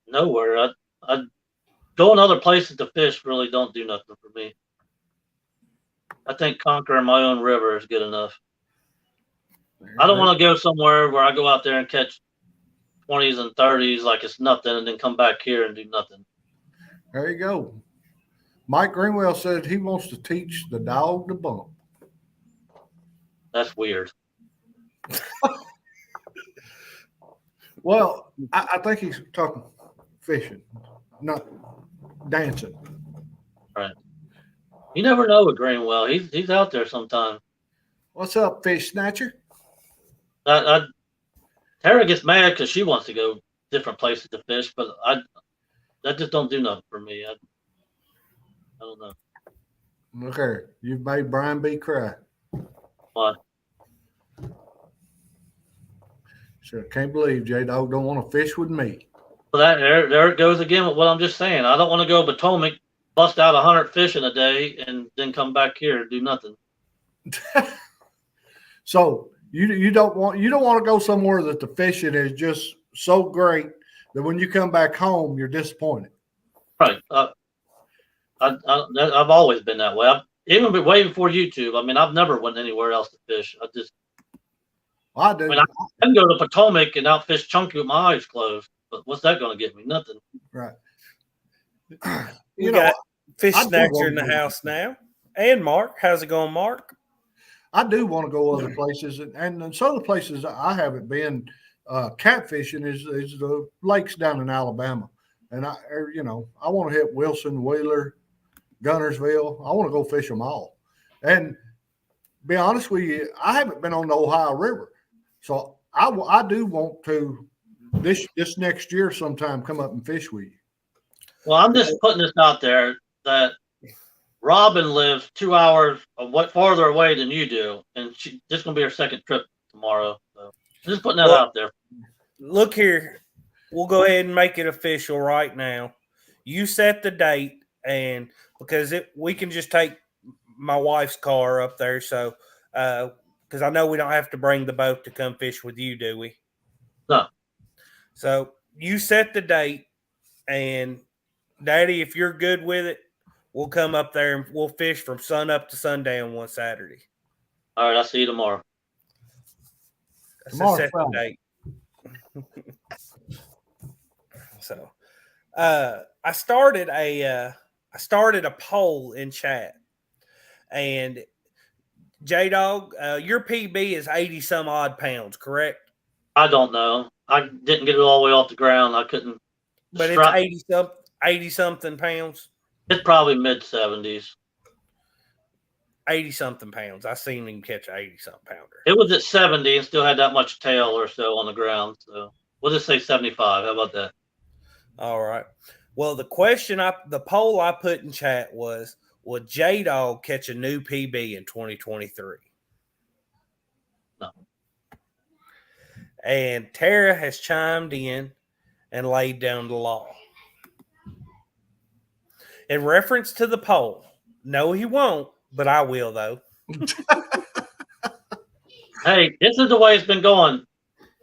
Nowhere. I going other places to fish really don't do nothing for me. I think conquering my own river is good enough. I don't want to go somewhere where I go out there and catch 20s and 30s like it's nothing and then come back here and do nothing. There you go. Mike Greenwell said he wants to teach the dog to bump. That's weird. Well, I think he's talking fishing, not dancing. Right. You never know with Greenwell. He's out there sometime. What's up, fish snatcher? Tara gets mad because she wants to go different places to fish, but that just don't do nothing for me. I don't know. Look here, you've made Brian B cry. Why? So I can't believe J-Dog don't want to fish with me. Well, there it goes again with what I'm just saying. I don't want to go Potomac, bust out 100 fish in a day, and then come back here and do nothing. So you don't want to go somewhere that the fishing is just so great that when you come back home you're disappointed. Right. I've always been that way. Even way before YouTube. I mean, I've never went anywhere else to fish. I do. I can go to Potomac and outfish Chunky with my eyes closed, but what's that going to get me? Nothing. Right. You got Fish Snatcher in the house now. And Mark. How's it going, Mark? I do want to go other places. And some of the places I haven't been catfishing is the lakes down in Alabama. And I want to hit Wilson, Wheeler, Gunnersville. I want to go fish them all. And be honest with you, I haven't been on the Ohio River. So I do want to this next year sometime come up and fish with you. Well, I'm just putting this out there that Robin lives 2 hours farther away than you do, and this is going to be her second trip tomorrow. So. Just putting that out there. Look here. We'll go ahead and make it official right now. You set the date, and because we can just take my wife's car up there, so because I know we don't have to bring the boat to come fish with you, do we? No. So you set the date, and Daddy, if you're good with it, we'll come up there and we'll fish from sun up to sundown one Saturday. All right, I'll see you tomorrow. Tomorrow, set the date. So, I started a poll in chat, and J-Dog, your PB is 80 some odd pounds, correct? I don't know. I didn't get it all the way off the ground. I couldn't. But it's 80 something pounds. It's probably mid 70s. 80 something pounds. I seen him catch an 80 something pounder. It was at 70 and still had that much tail or so on the ground. So we'll just say 75. How about that? All right. Well, the poll I put in chat was, will J-Dog catch a new PB in 2023? No. And Tara has chimed in and laid down the law. In reference to the poll, no, he won't, but I will, though. Hey, this is the way it's been going.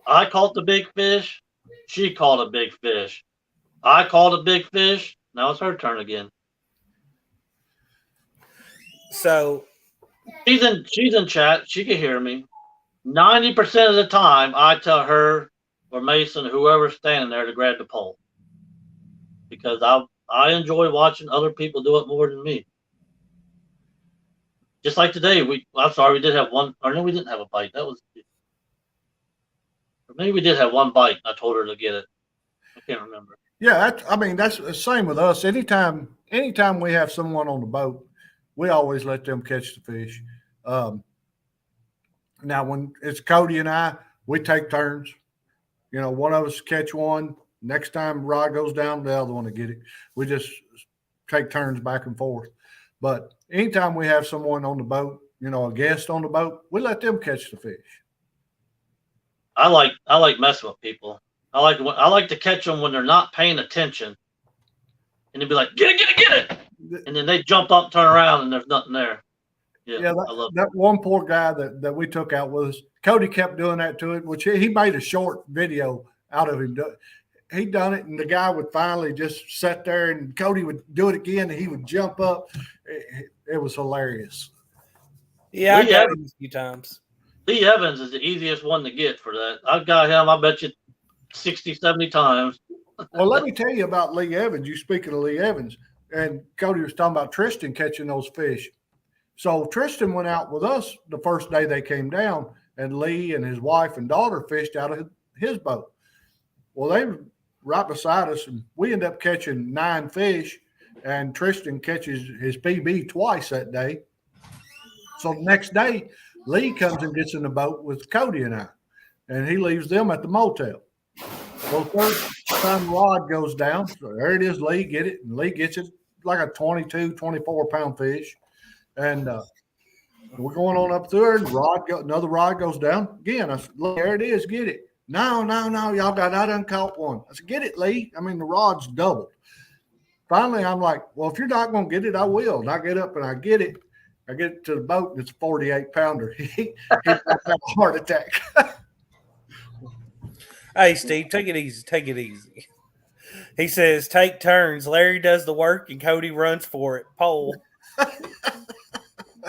I caught the big fish. She caught a big fish. I caught a big fish. Now it's her turn again. So she's in chat. She can hear me. 90% of the time, I tell her or Mason, whoever's standing there, to grab the pole, because I enjoy watching other people do it more than me. Just like today, I'm sorry, we did have one, or no, we didn't have a bite. That was, or maybe we did have one bite. I told her to get it. I can't remember. Yeah, that's the same with us. Anytime we have someone on the boat, we always let them catch the fish. Now, when it's Cody and I, we take turns. You know, one of us catch one. Next time rod goes down, the other one to get it. We just take turns back and forth. But anytime we have someone on the boat, you know, a guest on the boat, we let them catch the fish. I like messing with people. I like to catch them when they're not paying attention, and they'd be like, "Get it!" And then they jump up, turn around, and there's nothing there. Yeah, that one poor guy that we took out with us, Cody kept doing that to him, which he made a short video out of him. He done it, and the guy would finally just sit there, and Cody would do it again, and he would jump up. It was hilarious. Yeah, I got him a few times. Lee Evans is the easiest one to get for that. I've got him, I bet you, 60, 70 times. Well, let me tell you about Lee Evans. You speaking of Lee Evans, and Cody was talking about Tristan catching those fish. So Tristan went out with us the first day they came down, and Lee and his wife and daughter fished out of his boat. Well, they were right beside us, and we ended up catching 9 fish, and Tristan catches his PB twice that day. So the next day, Lee comes and gets in the boat with Cody and I, and he leaves them at the motel. Well, first time the rod goes down, so there it is, Lee get it, and Lee gets it like a 22, 24-pound fish. And we're going on up there, and another rod goes down. Again, I said, look, there it is, get it. No, y'all I done caught one. I said, get it, Lee. I mean, the rod's doubled. Finally, I'm like, well, if you're not going to get it, I will. And I get up and I get it. I get it to the boat, and it's a 48-pounder. He had a heart attack. Hey, Steve, take it easy. Take it easy. He says, take turns. Larry does the work, and Cody runs for it. Pole.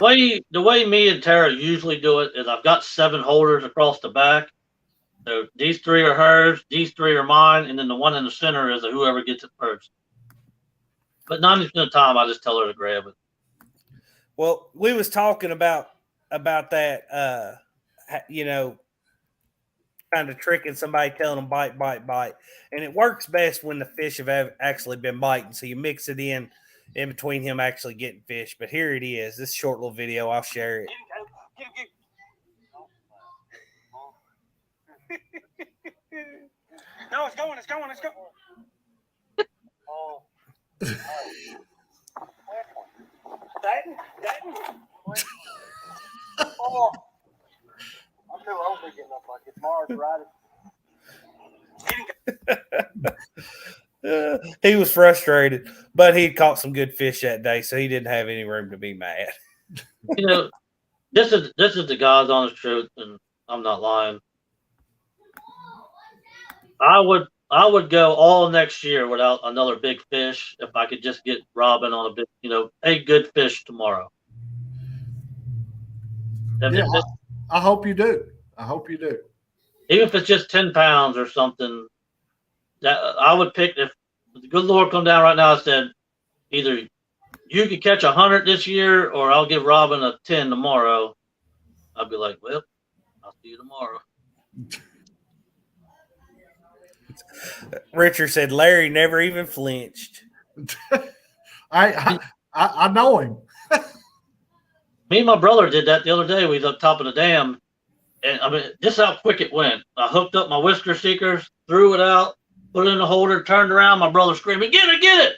The way me and Tara usually do it is I've got 7 holders across the back. So these 3 are hers, these 3 are mine, and then the one in the center is whoever gets it first. But 90% of the time, I just tell her to grab it. Well, we was talking about that, you know, kind of tricking somebody, telling them bite, and it works best when the fish have actually been biting. So you mix it in between him actually getting fish. But here it is. This short little video. I'll share it. No, it's going. Oh. That. Oh. I'm too old to be getting up like it's March Friday. He was frustrated, but he caught some good fish that day, so he didn't have any room to be mad. You know, this is the God's honest truth, and I'm not lying. I would go all next year without another big fish if I could just get Robin on a big, a good fish tomorrow. Yeah, I hope you do. I hope you do. Even if it's just 10 pounds or something, that I would pick. If the good Lord come down right now and said, either you could catch 100 this year or I'll give Robin a 10 tomorrow, I'd be like, well, I'll see you tomorrow. Richard said Larry never even flinched. I know him. Me and my brother did that the other day. We was up top of the dam, and I mean, just how quick it went. I hooked up my whisker seekers, threw it out, put it in the holder, turned around. My brother screaming, "Get it, get it!"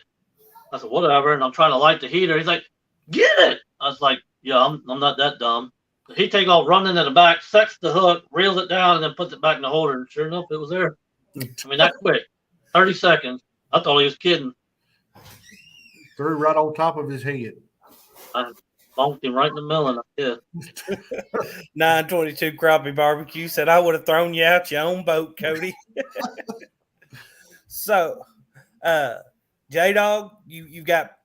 I said, "Whatever." And I'm trying to light the heater. He's like, "Get it!" I was like, "Yeah, I'm not that dumb." He take off running to the back, sets the hook, reels it down, and then puts it back in the holder. And sure enough, it was there. I mean, that quick, 30 seconds. I thought he was kidding. Threw right on top of his head. I bonked him right in the middle, and I did. 922 Crappie Barbecue said, I would have thrown you out your own boat, Cody. So, J-Dog, you got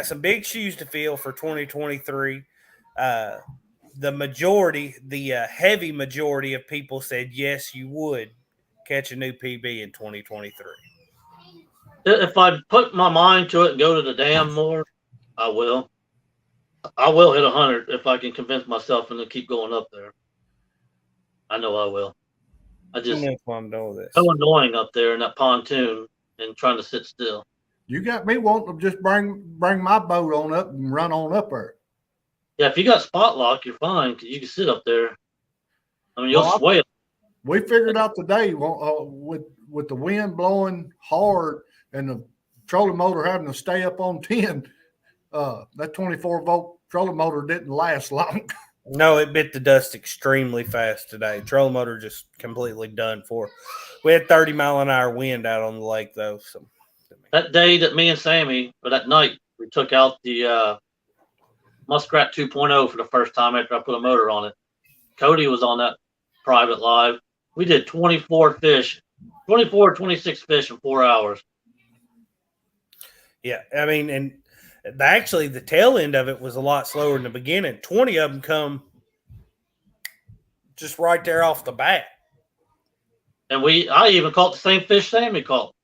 some big shoes to fill for 2023. The heavy majority of people said yes, you would catch a new PB in 2023. If I put my mind to it and go to the dam more, I will. I will hit 100 if I can convince myself and then keep going up there. I know I will. I just so annoying up there in that pontoon and trying to sit still. You got me wanting to just bring my boat on up and run on up there. Yeah, if you got spot lock, you're fine because you can sit up there. I mean, you'll sway it. We figured out today with the wind blowing hard and the trolling motor having to stay up on 10. That 24-volt trolling motor didn't last long. No, it bit the dust extremely fast today. Trolling motor just completely done for. We had 30-mile-an-hour wind out on the lake, though. So that day that me and Sammy, or that night, we took out the Muskrat 2.0 for the first time after I put a motor on it. Cody was on that private live. We did 26 fish in 4 hours. Yeah, I mean, and actually the tail end of it was a lot slower than the beginning. 20 of them come just right there off the bat. And I even caught the same fish Sammy caught.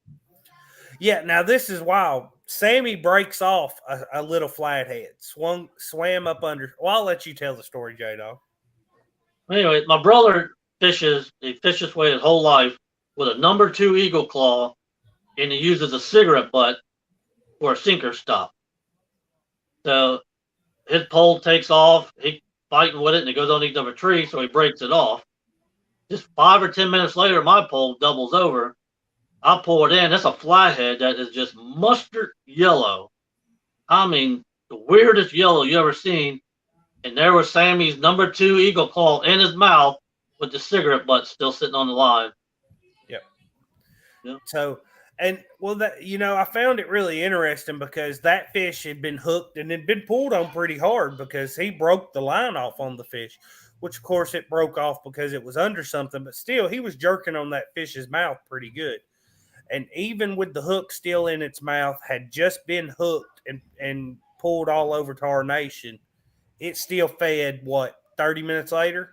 Yeah, now this is wild. Sammy breaks off a little flathead, swam up under. Well, I'll let you tell the story, J-Dog. Anyway, my brother fishes this way his whole life with a number 2 eagle claw, and he uses a cigarette butt for a sinker stop. So his pole takes off, he fighting with it, and it goes underneath of a tree, so he breaks it off. Just 5 or 10 minutes later, my pole doubles over. I pull it in. That's a flathead that is just mustard yellow. I mean, the weirdest yellow you ever seen. And there was Sammy's number 2 eagle claw in his mouth with the cigarette butt still sitting on the line. Yep. Yeah. So, and well, that I found it really interesting because that fish had been hooked and had been pulled on pretty hard because he broke the line off on the fish, which of course it broke off because it was under something, but still he was jerking on that fish's mouth pretty good. And even with the hook still in its mouth, had just been hooked and pulled all over Tarnation, it still fed, 30 minutes later?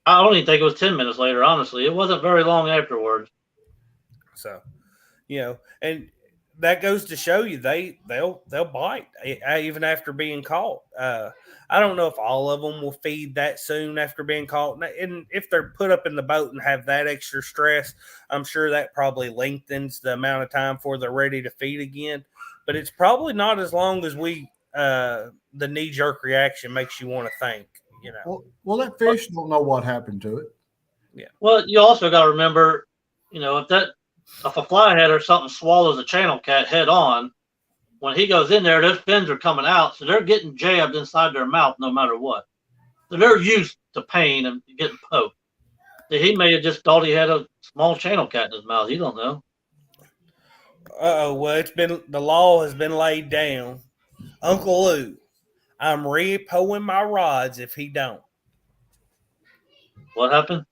I don't even think it was 10 minutes later, honestly. It wasn't very long afterwards. So, and that goes to show you they'll bite even after being caught. I don't know if all of them will feed that soon after being caught. And if they're put up in the boat and have that extra stress, I'm sure that probably lengthens the amount of time before they're ready to feed again. But it's probably not as long as the knee-jerk reaction makes you want to think, Well, that fish don't know what happened to it. Yeah. Well, you also got to remember, if a flathead or something swallows a channel cat head on, when he goes in there, those fins are coming out, so they're getting jabbed inside their mouth no matter what. So they're used to pain and getting poked. He may have just thought he had a small channel cat in his mouth. You don't know. Well, the law has been laid down. Uncle Lou, I'm repoing my rods if he don't. What happened?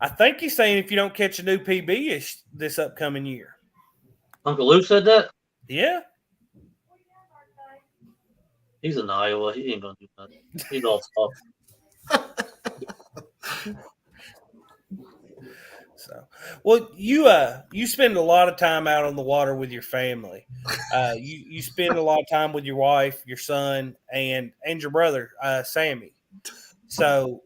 I think he's saying if you don't catch a new PB this upcoming year. Uncle Lou said that? Yeah. He's in Iowa. He ain't gonna do nothing. He's all soft. So, well, you spend a lot of time out on the water with your family. You spend a lot of time with your wife, your son, and your brother, Sammy. So,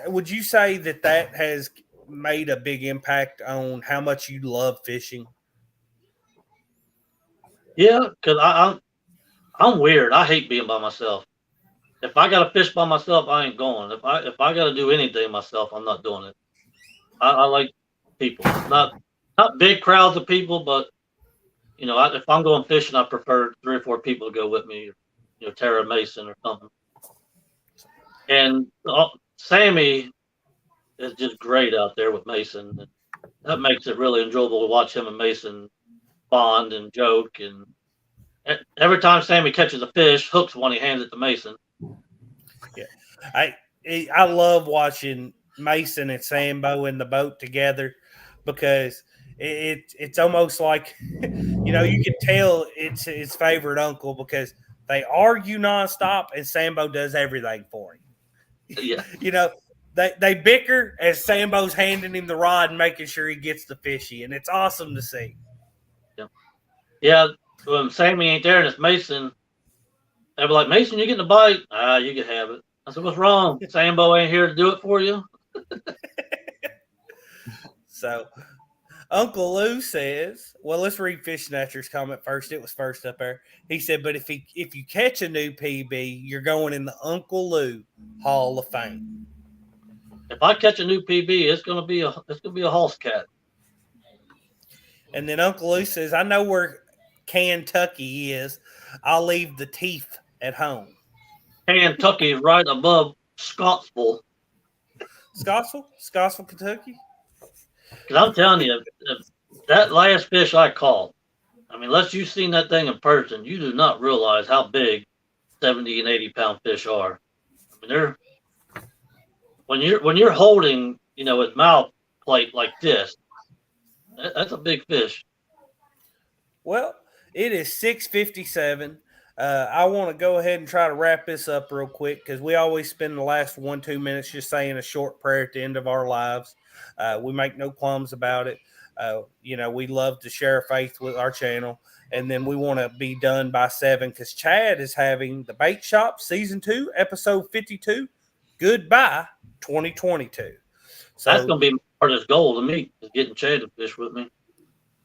would you say that has made a big impact on how much you love fishing? Yeah, because I'm weird. I hate being by myself. If I gotta fish by myself, I ain't going. If I gotta do anything myself, I'm not doing it. I like people, not big crowds of people, but if I'm going fishing, I prefer 3 or 4 people to go with me. Tara Mason or something. And Sammy is just great out there with Mason. And that makes it really enjoyable to watch him and Mason bond and joke. And every time Sammy catches a fish, hooks one, he hands it to Mason. Yeah, I love watching Mason and Sambo in the boat together because it's almost like you can tell it's his favorite uncle because they argue nonstop and Sambo does everything for him. Yeah. They bicker as Sambo's handing him the rod and making sure he gets the fishy, and it's awesome to see. Yeah. When Sammy ain't there and it's Mason, they'll be like, Mason, you getting a bite? You can have it. I said, what's wrong? Sambo ain't here to do it for you. So, Uncle Lou says, well, let's read Fish Snatcher's comment first. It was first up there. He said, but if you catch a new PB, you're going in the Uncle Lou Hall of Fame. If I catch a new PB, it's gonna be a horse cat. And then Uncle Lou says, I know where Kentucky is. I'll leave the teeth at home. Kentucky is right above Scottsville. Scottsville, Kentucky? Because I'm telling you, that last fish I caught, unless you've seen that thing in person, you do not realize how big 70 and 80 pound fish are. They're when you're holding, his mouth plate like this, that's a big fish. Well, it is 6:57. I want to go ahead and try to wrap this up real quick because we always spend the last 1-2 minutes just saying a short prayer at the end of our lives. We make no qualms about it. We love to share faith with our channel, and then we want to be done by 7 because Chad is having the Bait Shop Season 2, Episode 52. Goodbye, 2022. So That's going to be the hardest goal to me is getting Chad to fish with me.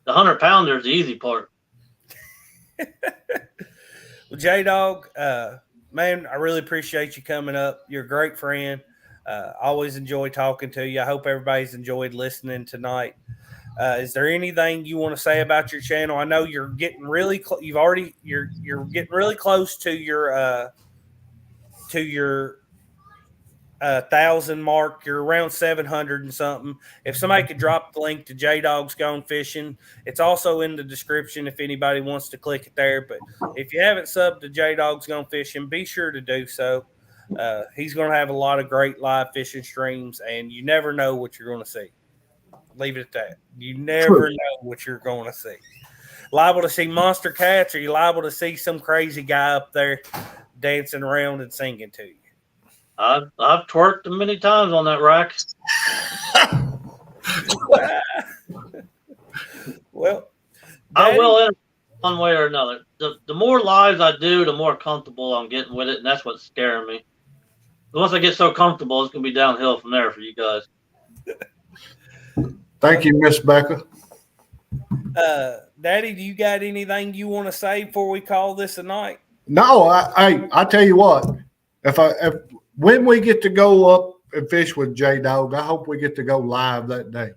The 100-pounder is the easy part. Well, J-Dog, man, I really appreciate you coming up. You're a great friend. Always enjoy talking to you. I hope everybody's enjoyed listening tonight. Is there anything you want to say about your channel? I know you're getting really you're getting really close to your 1,000 mark. You're around 700 and something. If somebody could drop the link to Jaydogs Gone Fishing, it's also in the description if anybody wants to click it there. But if you haven't subbed to Jaydogs Gone Fishing, be sure to do so. He's going to have a lot of great live fishing streams, and you never know what you're going to see. Leave it at that. You never know what you're going to see. Liable to see monster cats, or you're liable to see some crazy guy up there dancing around and singing to you. I've twerked many times on that rack. Well, I will one way or another. The more lives I do, the more comfortable I'm getting with it, and that's what's scaring me. Once I get so comfortable, it's going to be downhill from there for you guys. Thank you, Miss Becca. Daddy, do you got anything you want to say before we call this a night? No, I tell you what. When we get to go up and fish with J-Dog, I hope we get to go live that day.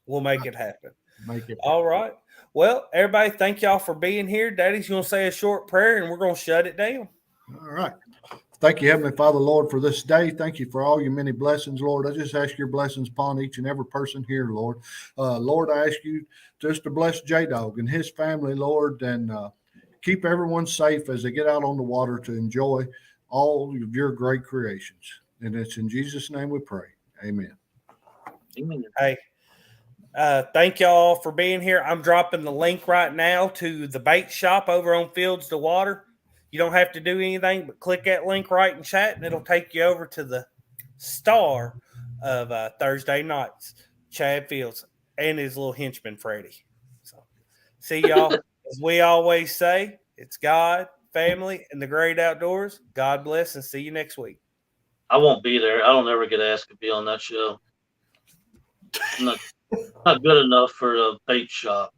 We'll make it happen. All right. Well, everybody, thank y'all for being here. Daddy's going to say a short prayer, and we're going to shut it down. All right. Thank you, Heavenly Father, Lord, for this day. Thank you for all your many blessings, Lord. I just ask your blessings upon each and every person here, Lord. Lord, I ask you just to bless J-Dog and his family, Lord, and keep everyone safe as they get out on the water to enjoy all of your great creations. And it's in Jesus' name we pray. Amen. Amen. Hey, thank y'all for being here. I'm dropping the link right now to the bait shop over on Fields to Water. You don't have to do anything but click that link right in chat, and it'll take you over to the star of Thursday nights, Chad Fields, and his little henchman, Freddie. So, see y'all. As we always say, it's God, family, and the great outdoors. God bless, and see you next week. I won't be there. I don't ever get asked to be on that show. I'm not good enough for a bait shop.